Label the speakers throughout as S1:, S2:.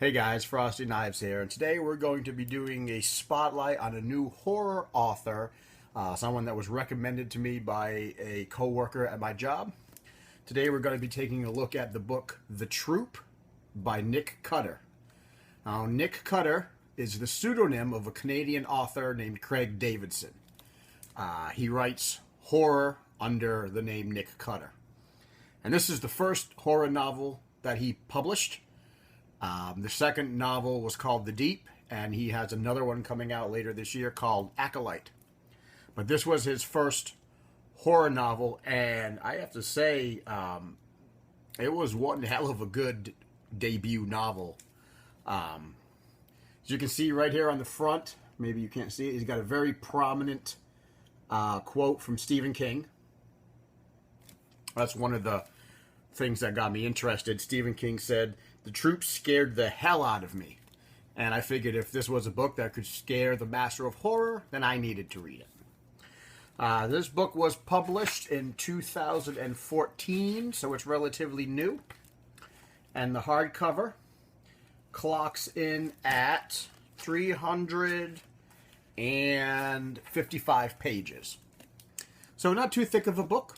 S1: Hey guys, Frosty Knives here, and today we're going to be doing a spotlight on a new horror author, someone that was recommended to me by a co-worker at my job. Today we're going to be taking a look at the book The Troop by Nick Cutter. Now, Nick Cutter is the pseudonym of a Canadian author named Craig Davidson. He writes horror under the name Nick Cutter. And this is the first horror novel that he published. The second novel was called The Deep, and he has another one coming out later this year called Acolyte. But this was his first horror novel, and I have to say, it was one hell of a good debut novel. As you can see right here on the front, maybe you can't see it, he's got a very prominent quote from Stephen King. That's one of the things that got me interested. Stephen King said, "The Troop scared the hell out of me." And I figured if this was a book that could scare the master of horror, then I needed to read it. This book was published in 2014, so it's relatively new. And the hardcover clocks in at 355 pages. So not too thick of a book.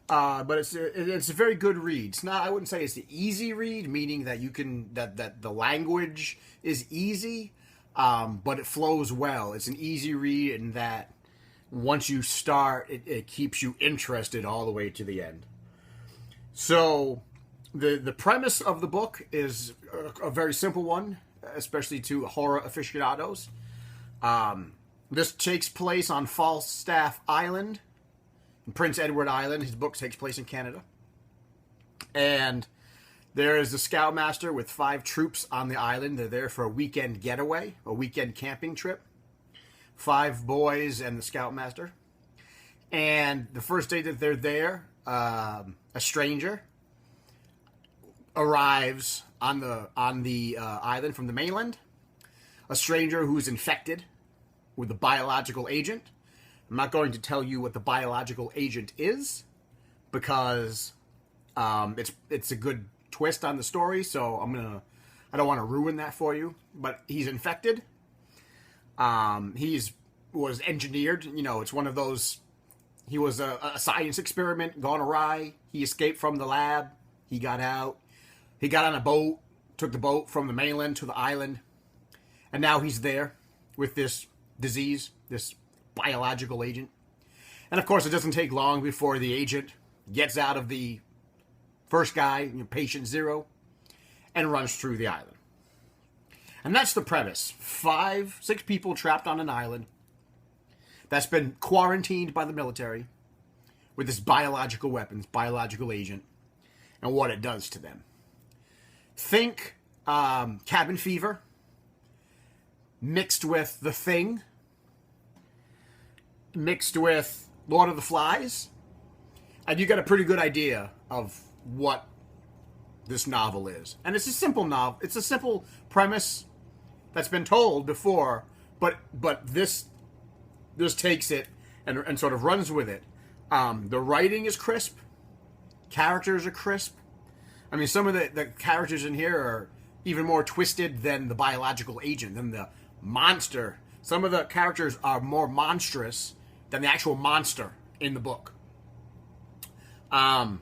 S1: But it's a very good read. It's not, I wouldn't say it's the easy read, meaning that you can that the language is easy, but it flows well. It's an easy read in that once you start, it keeps you interested all the way to the end. So the premise of the book is a very simple one, especially to horror aficionados. This takes place on Falstaff Island, Prince Edward Island. His book takes place in Canada. And there is a scoutmaster with 5 troops on the island. They're there for a weekend getaway, a weekend camping trip. 5 boys and the scoutmaster. And the first day that they're there, a stranger arrives on the island from the mainland. A stranger who's infected with a biological agent. I'm not going to tell you what the biological agent is because it's a good twist on the story, so I don't want to ruin that for you. But he's infected. Was engineered. You know, it's one of those. He was a science experiment gone awry. He escaped from the lab. He got out. He got on a boat. Took the boat from the mainland to the island, and now he's there with this disease. This biological agent. And of course, it doesn't take long before the agent gets out of the first guy, patient 0, and runs through the island. And that's the premise. 6 people trapped on an island that's been quarantined by the military with this biological weapons, biological agent, and what it does to them. Think cabin fever mixed with The Thing, mixed with Lord of the Flies, and you got a pretty good idea of what this novel is. And it's a simple novel. It's a simple premise that's been told before, but this takes it and sort of runs with it. The writing is crisp. Characters are crisp. I mean, some of the characters in here are even more twisted than the biological agent, than the monster. Some of the characters are more monstrous than the actual monster in the book. The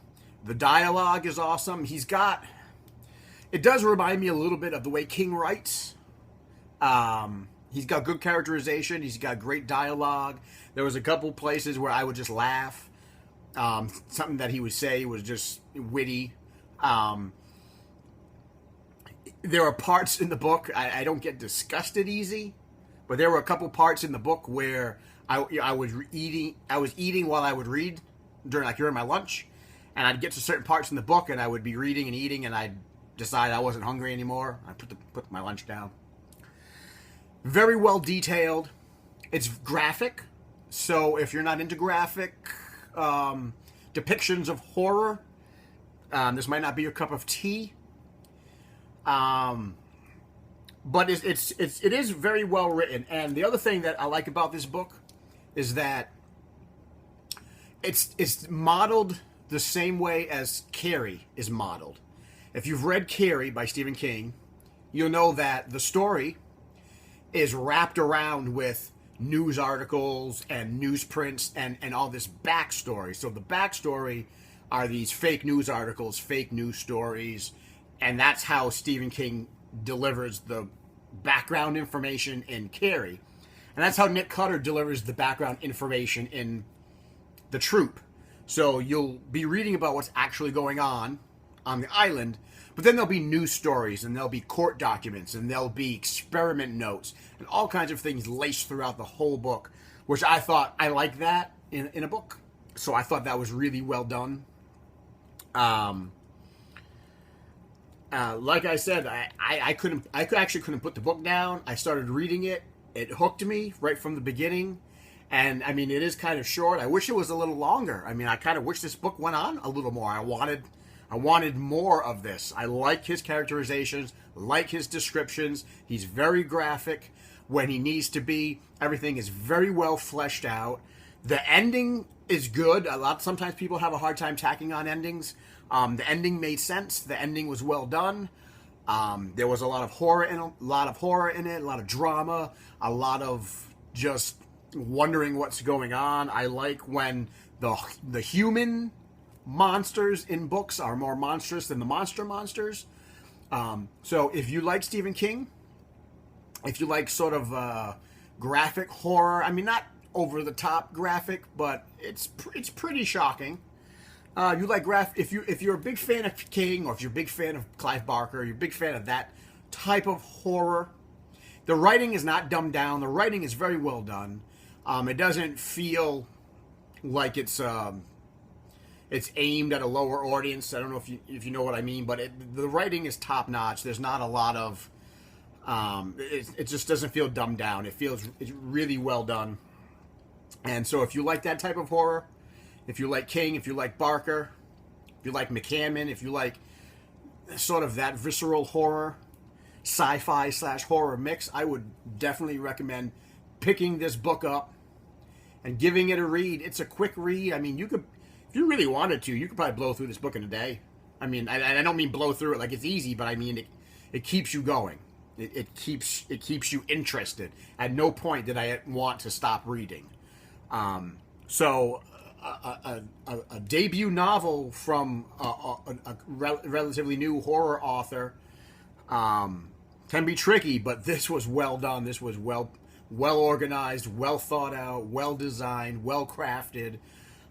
S1: dialogue is awesome. It does remind me a little bit of the way King writes. He's got good characterization. He's got great dialogue. There was a couple places where I would just laugh. Something that he would say was just witty. There are parts in the book, I don't get disgusted easy, but there were a couple parts in the book where I was eating while I would read during my lunch, and I'd get to certain parts in the book and I would be reading and eating and I'd decide I wasn't hungry anymore. I put my lunch down. Very well detailed. It's graphic, so if you're not into graphic depictions of horror, this might not be your cup of tea. But it is very well written. And the other thing that I like about this book is that it's modeled the same way as Carrie is modeled. If you've read Carrie by Stephen King, you'll know that the story is wrapped around with news articles and newsprints and all this backstory. So the backstory are these fake news articles, fake news stories, and that's how Stephen King delivers the background information in Carrie. And that's how Nick Cutter delivers the background information in The Troop. So you'll be reading about what's actually going on the island, but then there'll be news stories, and there'll be court documents, and there'll be experiment notes, and all kinds of things laced throughout the whole book, which I thought I liked that in a book. So I thought that was really well done. Like I said, I actually couldn't put the book down. I started reading it. It hooked me right from the beginning. And I mean, it is kind of short. I wish it was a little longer. I mean, I kind of wish this book went on a little more. I wanted more of this. I like his characterizations, like his descriptions. He's very graphic when he needs to be. Everything is very well fleshed out. The ending is good. Sometimes people have a hard time tacking on endings. The ending made sense. The ending was well done. There was a lot of horror in it, a lot of drama, a lot of just wondering what's going on. I like when the human monsters in books are more monstrous than the monsters. So if you like Stephen King, if you like sort of graphic horror, I mean, not over the top graphic, but it's pretty shocking. You like if you're a big fan of King, or if you're a big fan of Clive Barker, you're a big fan of that type of horror. The writing is not dumbed down. The writing is very well done. It doesn't feel like it's aimed at a lower audience. I don't know if you know what I mean, but the writing is top notch. There's not a lot of it just doesn't feel dumbed down. It's really well done. And so if you like that type of horror, if you like King, if you like Barker, if you like McCammon, if you like sort of that visceral horror, sci-fi / horror mix, I would definitely recommend picking this book up and giving it a read. It's a quick read. I mean, you could, if you really wanted to, you could probably blow through this book in a day. I mean, I don't mean blow through it like it's easy, but I mean it keeps you going. It keeps you interested. At no point did I want to stop reading. So a debut novel from a relatively new horror author can be tricky, but this was well done. This was well organized, well thought out, well designed, well crafted.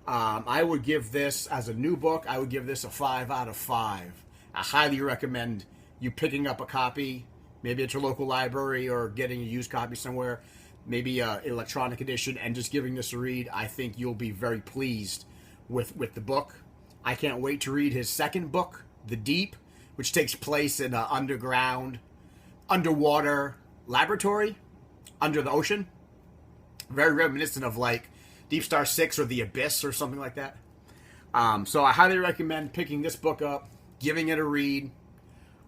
S1: I would give this, as a new book, I would give this a 5 out of 5. I highly recommend you picking up a copy, maybe at your local library or getting a used copy somewhere, maybe an electronic edition, and just giving this a read. I think you'll be very pleased with the book. I can't wait to read his second book, The Deep, which takes place in an underwater laboratory under the ocean. Very reminiscent of like Deep Star 6 or The Abyss or something like that. So I highly recommend picking this book up, giving it a read.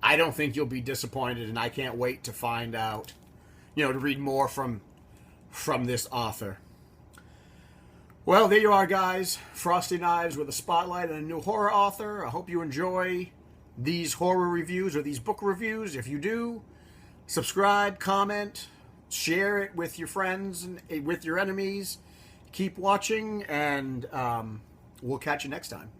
S1: I don't think you'll be disappointed, and I can't wait to find out, to read more from this author. Well, there you are, guys. Frosty Knives with a spotlight on a new horror author. I hope you enjoy these horror reviews or these book reviews. If you do, subscribe, comment, share it with your friends and with your enemies. Keep watching, and we'll catch you next time.